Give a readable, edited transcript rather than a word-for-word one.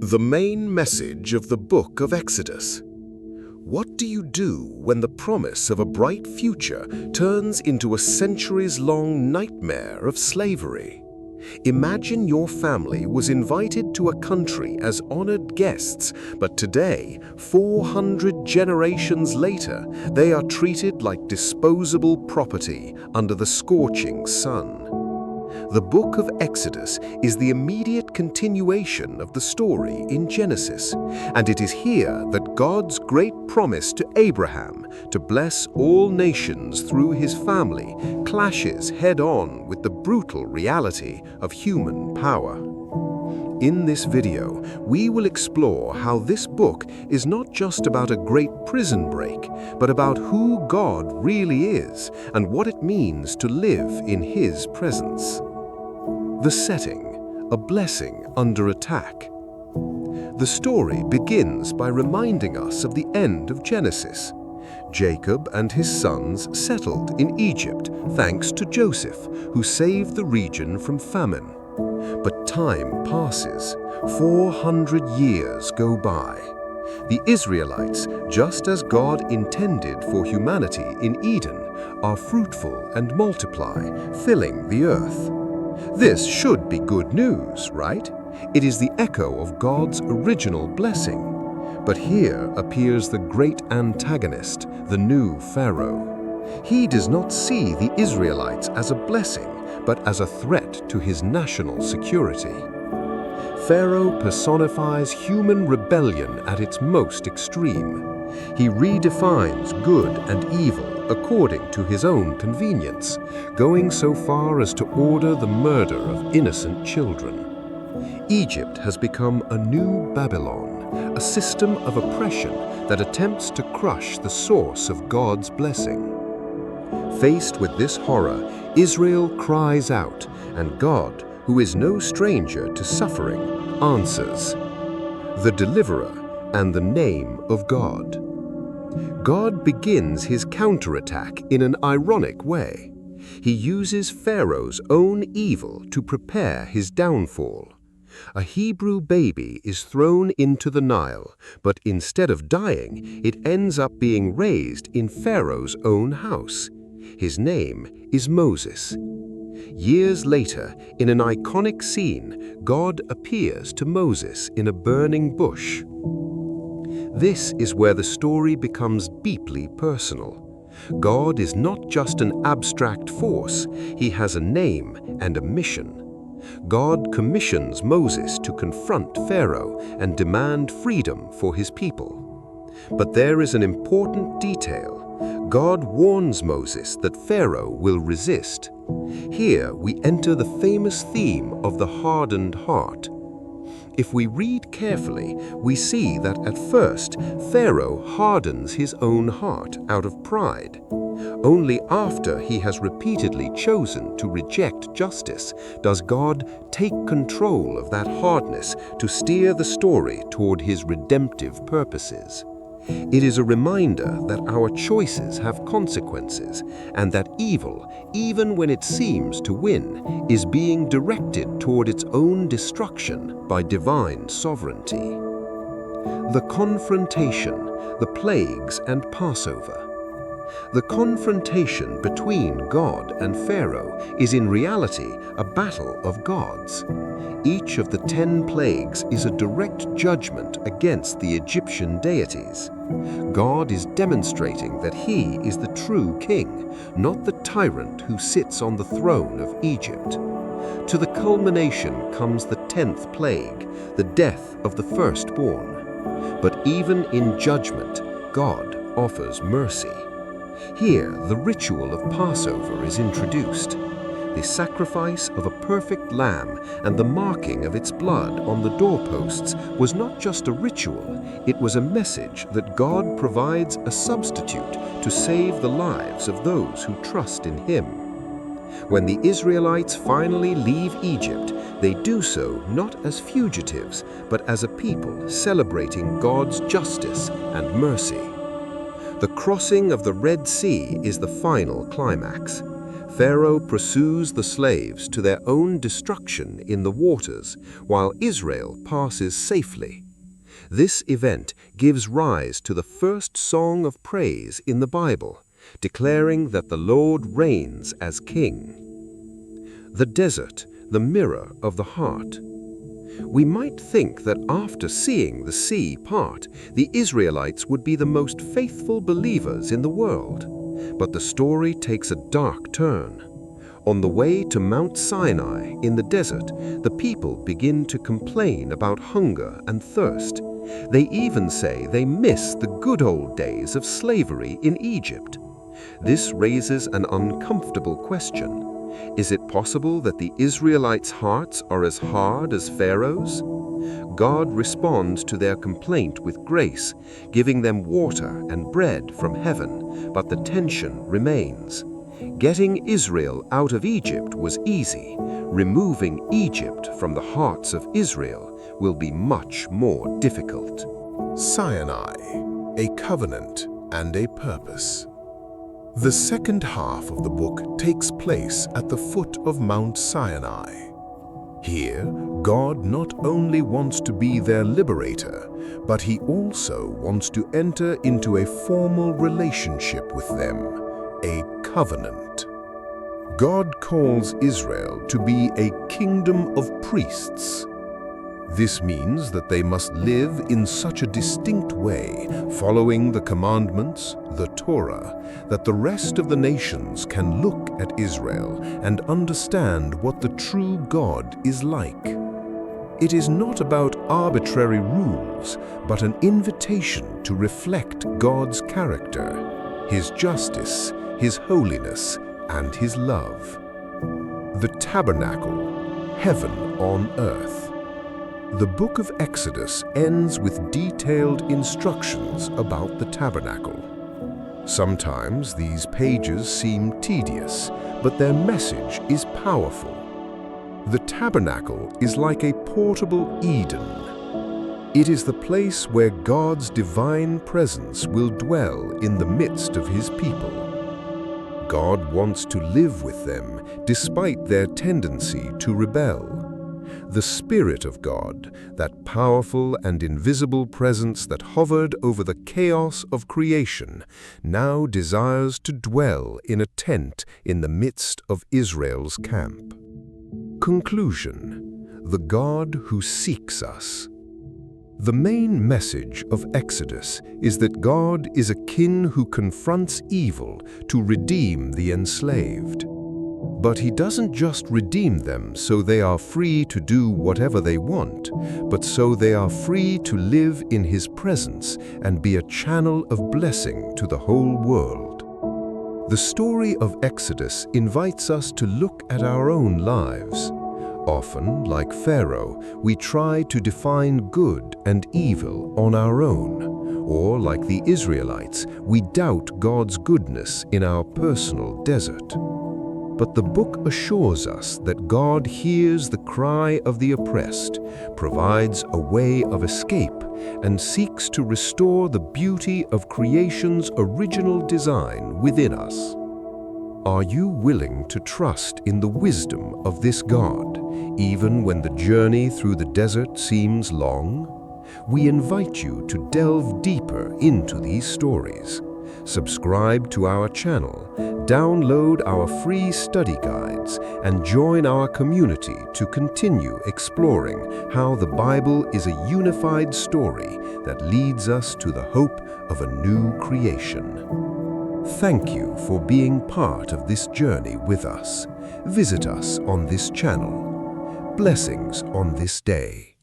The main message of the book of Exodus. What do you do when the promise of a bright future turns into a centuries-long nightmare of slavery? Imagine your family was invited to a country as honored guests, but today, 400 generations later, they are treated like disposable property under the scorching sun. The book of Exodus is the immediate continuation of the story in Genesis, and it is here that God's great promise to Abraham to bless all nations through his family clashes head-on with the brutal reality of human power. In this video, we will explore how this book is not just about a great prison break, but about who God really is and what it means to live in his presence. The setting, a blessing under attack. The story begins by reminding us of the end of Genesis. Jacob and his sons settled in Egypt thanks to Joseph, who saved the region from famine. But time passes. 400 years go by. The Israelites, just as God intended for humanity in Eden, are fruitful and multiply, filling the earth. This should be good news, right? It is the echo of God's original blessing. But here appears the great antagonist, the new Pharaoh. He does not see the Israelites as a blessing, but as a threat to his national security. Pharaoh personifies human rebellion at its most extreme. He redefines good and evil according to his own convenience, going so far as to order the murder of innocent children. Egypt has become a new Babylon, a system of oppression that attempts to crush the source of God's blessing. Faced with this horror, Israel cries out, and God, who is no stranger to suffering, answers. The deliverer and the name of God. God begins his counterattack in an ironic way. He uses Pharaoh's own evil to prepare his downfall. A Hebrew baby is thrown into the Nile, but instead of dying, it ends up being raised in Pharaoh's own house. His name is Moses. Years later, in an iconic scene, God appears to Moses in a burning bush. This is where the story becomes deeply personal. God is not just an abstract force, he has a name and a mission. God commissions Moses to confront Pharaoh and demand freedom for his people. But there is an important detail. God warns Moses that Pharaoh will resist. Here we enter the famous theme of the hardened heart. If we read carefully, we see that at first Pharaoh hardens his own heart out of pride. Only after he has repeatedly chosen to reject justice does God take control of that hardness to steer the story toward his redemptive purposes. It is a reminder that our choices have consequences and that evil, even when it seems to win, is being directed toward its own destruction by divine sovereignty. The confrontation, the plagues and Passover. The confrontation between God and Pharaoh is in reality a battle of gods. Each of the 10 plagues is a direct judgment against the Egyptian deities. God is demonstrating that he is the true king, not the tyrant who sits on the throne of Egypt. To the culmination comes the 10th plague, the death of the firstborn. But even in judgment, God offers mercy. Here, the ritual of Passover is introduced. The sacrifice of a perfect lamb and the marking of its blood on the doorposts was not just a ritual, it was a message that God provides a substitute to save the lives of those who trust in him. When the Israelites finally leave Egypt, they do so not as fugitives, but as a people celebrating God's justice and mercy. The crossing of the Red Sea is the final climax. Pharaoh pursues the slaves to their own destruction in the waters, while Israel passes safely. This event gives rise to the first song of praise in the Bible, declaring that the Lord reigns as king. The desert, the mirror of the heart. We might think that after seeing the sea part, the Israelites would be the most faithful believers in the world. But the story takes a dark turn. On the way to Mount Sinai in the desert, the people begin to complain about hunger and thirst. They even say they miss the good old days of slavery in Egypt. This raises an uncomfortable question. Is it possible that the Israelites' hearts are as hard as Pharaoh's? God responds to their complaint with grace, giving them water and bread from heaven, but the tension remains. Getting Israel out of Egypt was easy. Removing Egypt from the hearts of Israel will be much more difficult. Sinai, a covenant and a purpose. The second half of the book takes place at the foot of Mount Sinai. Here, God not only wants to be their liberator, but He also wants to enter into a formal relationship with them, a covenant. God calls Israel to be a kingdom of priests. This means that they must live in such a distinct way, following the commandments, the Torah, that the rest of the nations can look at Israel and understand what the true God is like. It is not about arbitrary rules, but an invitation to reflect God's character, His justice, His holiness, and His love. The tabernacle, heaven on earth. The book of Exodus ends with detailed instructions about the tabernacle. Sometimes these pages seem tedious, but their message is powerful. The tabernacle is like a portable Eden. It is the place where God's divine presence will dwell in the midst of His people. God wants to live with them despite their tendency to rebel. The Spirit of God, that powerful and invisible presence that hovered over the chaos of creation, now desires to dwell in a tent in the midst of Israel's camp. Conclusion: the God who seeks us. The main message of Exodus is that God is a king who confronts evil to redeem the enslaved. But He doesn't just redeem them so they are free to do whatever they want, but so they are free to live in His presence and be a channel of blessing to the whole world. The story of Exodus invites us to look at our own lives. Often, like Pharaoh, we try to define good and evil on our own, or like the Israelites, we doubt God's goodness in our personal desert. But the book assures us that God hears the cry of the oppressed, provides a way of escape, and seeks to restore the beauty of creation's original design within us. Are you willing to trust in the wisdom of this God, even when the journey through the desert seems long? We invite you to delve deeper into these stories. Subscribe to our channel, download our free study guides, and join our community to continue exploring how the Bible is a unified story that leads us to the hope of a new creation. Thank you for being part of this journey with us. Visit us on this channel. Blessings on this day.